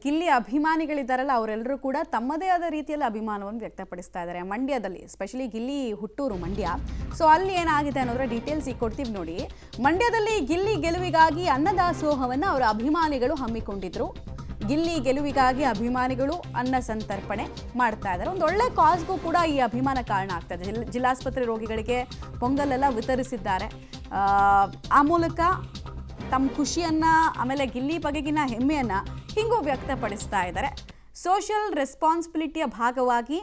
ಗಿಲ್ಲಿ ಅಭಿಮಾನಿಗಳಿದ್ದಾರಲ್ಲ ಅವರೆಲ್ಲರೂ ಕೂಡ ತಮ್ಮದೇ ಆದ ರೀತಿಯಲ್ಲಿ ಅಭಿಮಾನವನ್ನು ವ್ಯಕ್ತಪಡಿಸ್ತಾ ಇದ್ದಾರೆ ಮಂಡ್ಯದಲ್ಲಿ, ಸ್ಪೆಷಲಿ ಗಿಲ್ಲಿ ಹುಟ್ಟೂರು ಮಂಡ್ಯ. ಸೊ ಅಲ್ಲಿ ಏನಾಗಿದೆ ಅನ್ನೋದ್ರ ಡೀಟೇಲ್ಸ್ ಈಗ ಕೊಡ್ತೀವಿ ನೋಡಿ. ಮಂಡ್ಯದಲ್ಲಿ ಗಿಲ್ಲಿ ಗೆಲುವಿಗಾಗಿ ಅನ್ನದಾಸೋಹವನ್ನು ಅವರ ಅಭಿಮಾನಿಗಳು ಹಮ್ಮಿಕೊಂಡಿದ್ರು. ಗಿಲ್ಲಿ ಗೆಲುವಿಗಾಗಿ ಅಭಿಮಾನಿಗಳು ಅನ್ನ ಸಂತರ್ಪಣೆ ಮಾಡ್ತಾ ಇದ್ದಾರೆ. ಒಂದು ಒಳ್ಳೆ ಕಾಸ್ಗೂ ಕೂಡ ಈ ಅಭಿಮಾನ ಕಾರಣ ಆಗ್ತಾ ಇದೆ. ಜಿಲ್ಲಾಸ್ಪತ್ರೆ ರೋಗಿಗಳಿಗೆ ಪೊಂಗಲೆಲ್ಲ ವಿತರಿಸಿದ್ದಾರೆ. ಆ ಮೂಲಕ ತಮ್ಮ ಖುಷಿಯನ್ನ, ಆಮೇಲೆ ಗಿಲ್ಲಿ ಬಗೆಗಿನ ಹೆಮ್ಮೆಯನ್ನ ಹಿಂಗೂ ವ್ಯಕ್ತಪಡಿಸ್ತಾ ಇದ್ದಾರೆ. ಸೋಷಿಯಲ್ ರೆಸ್ಪಾನ್ಸಿಬಿಲಿಟಿಯ ಭಾಗವಾಗಿ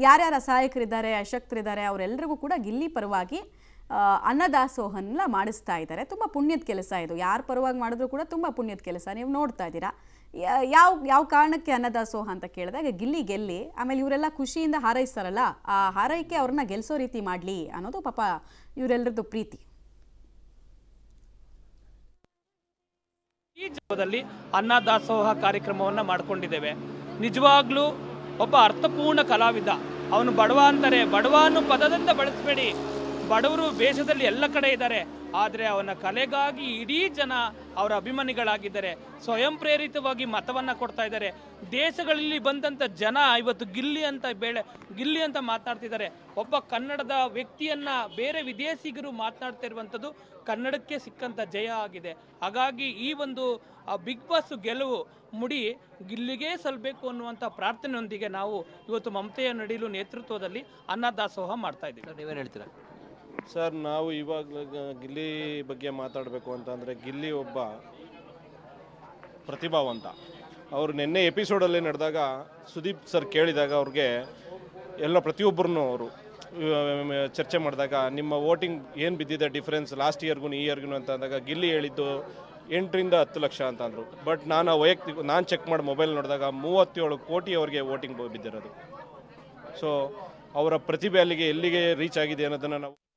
ಯಾರ್ಯಾರ ಅಸಹಾಯಕರಿದ್ದಾರೆ, ಅಶಕ್ತರಿದ್ದಾರೆ ಅವರೆಲ್ಲರಿಗೂ ಕೂಡ ಗಿಲ್ಲಿ ಪರವಾಗಿ ಅನ್ನದಾಸೋಹನ್ನ ಮಾಡಿಸ್ತಾ ಇದ್ದಾರೆ. ತುಂಬ ಪುಣ್ಯದ ಕೆಲಸ ಇದು. ಯಾರ ಪರವಾಗಿ ಮಾಡಿದ್ರು ಕೂಡ ತುಂಬ ಪುಣ್ಯದ ಕೆಲಸ. ನೀವು ನೋಡ್ತಾ ಇದ್ದೀರಾ. ಯಾವ ಕಾರಣಕ್ಕೆ ಅನ್ನದಾಸೋಹ ಅಂತ ಕೇಳಿದಾಗ ಗಿಲ್ಲಿ ಗೆಲ್ಲಿ, ಆಮೇಲೆ ಇವರೆಲ್ಲ ಖುಷಿಯಿಂದ ಹಾರೈಸ್ತಾರಲ್ಲ, ಆ ಹಾರೈಕೆ ಅವ್ರನ್ನ ಗೆಲ್ಸೋ ರೀತಿ ಮಾಡಲಿ ಅನ್ನೋದು ಪಾಪ ಇವರೆಲ್ಲರದ್ದು ಪ್ರೀತಿ. ಈ ಜಾಗದಲ್ಲಿ ಅನ್ನದಾಸೋಹ ಕಾರ್ಯಕ್ರಮವನ್ನು ಮಾಡಿಕೊಂಡಿದ್ದೇವೆ. ನಿಜವಾಗ್ಲೂ ಒಬ್ಬ ಅರ್ಥಪೂರ್ಣ ಕಲಾವಿದ. ಅವನು ಬಡವ ಅಂತಾರೆ, ಬಡವ ಅನ್ನೋ ಪದದಿಂದ ಬಳಸಬೇಡಿ. ಬಡವರು ದೇಶದಲ್ಲಿ ಎಲ್ಲ ಕಡೆ ಇದ್ದಾರೆ. ಆದರೆ ಅವನ ಕಲೆಗಾಗಿ ಇಡೀ ಜನ ಅವರ ಅಭಿಮಾನಿಗಳಾಗಿದ್ದಾರೆ. ಸ್ವಯಂ ಪ್ರೇರಿತವಾಗಿ ಮತವನ್ನು ಕೊಡ್ತಾ ಇದ್ದಾರೆ. ದೇಶಗಳಲ್ಲಿ ಬಂದಂಥ ಜನ ಇವತ್ತು ಗಿಲ್ಲಿ ಅಂತ ಮಾತನಾಡ್ತಿದ್ದಾರೆ. ಒಬ್ಬ ಕನ್ನಡದ ವ್ಯಕ್ತಿಯನ್ನ ಬೇರೆ ವಿದೇಶಿಗರು ಮಾತನಾಡ್ತಾ ಇರುವಂಥದ್ದು ಕನ್ನಡಕ್ಕೆ ಸಿಕ್ಕಂಥ ಜಯ ಆಗಿದೆ. ಹಾಗಾಗಿ ಈ ಒಂದು ಬಿಗ್ ಬಾಸ್ ಗೆಲುವು ಮುಡಿ ಗಿಲ್ಲಿಗೆ ಸಲ್ಲಬೇಕು ಅನ್ನುವಂಥ ಪ್ರಾರ್ಥನೆಯೊಂದಿಗೆ ನಾವು ಇವತ್ತು ಮಮತೆಯ ನಡಿಲು ನೇತೃತ್ವದಲ್ಲಿ ಅನ್ನದಾಸೋಹ ಮಾಡ್ತಾ ಇದ್ದೀವಿ. ನೀವೇನು ಹೇಳ್ತೀರಾ ಸರ್? ನಾವು ಇವಾಗ ಗಿಲ್ಲಿ ಬಗ್ಗೆ ಮಾತಾಡಬೇಕು ಅಂತಂದರೆ, ಗಿಲ್ಲಿ ಒಬ್ಬ ಪ್ರತಿಭಾವಂತ. ಅವರು ನಿನ್ನೆ ಎಪಿಸೋಡಲ್ಲಿ ನಡೆದಾಗ ಸುದೀಪ್ ಸರ್ ಕೇಳಿದಾಗ ಅವ್ರಿಗೆ ಎಲ್ಲ ಪ್ರತಿಯೊಬ್ಬರನ್ನು ಅವರು ಚರ್ಚೆ ಮಾಡಿದಾಗ ನಿಮ್ಮ ವೋಟಿಂಗ್ ಏನು ಬಿದ್ದಿದೆ ಡಿಫ್ರೆನ್ಸ್ ಲಾಸ್ಟ್ ಇಯರ್ಗೂ ಈ ಇಯರ್ಗೂ ಅಂತ ಅಂದಾಗ ಗಿಲ್ಲಿ ಹೇಳಿದ್ದು 8ರಿಂದ 10 ಲಕ್ಷ ಅಂತ ಅಂದರು. ಬಟ್ ನಾನು ಚೆಕ್ ಮಾಡಿ ಮೊಬೈಲ್ ನೋಡಿದಾಗ 37 ಕೋಟಿ ಅವರಿಗೆ ವೋಟಿಂಗ್ ಬಿದ್ದಿರೋದು. ಸೊ ಅವರ ಪ್ರತಿಭೆ ಎಲ್ಲಿಗೆ ರೀಚ್ ಆಗಿದೆ ಅನ್ನೋದನ್ನು ನಾವು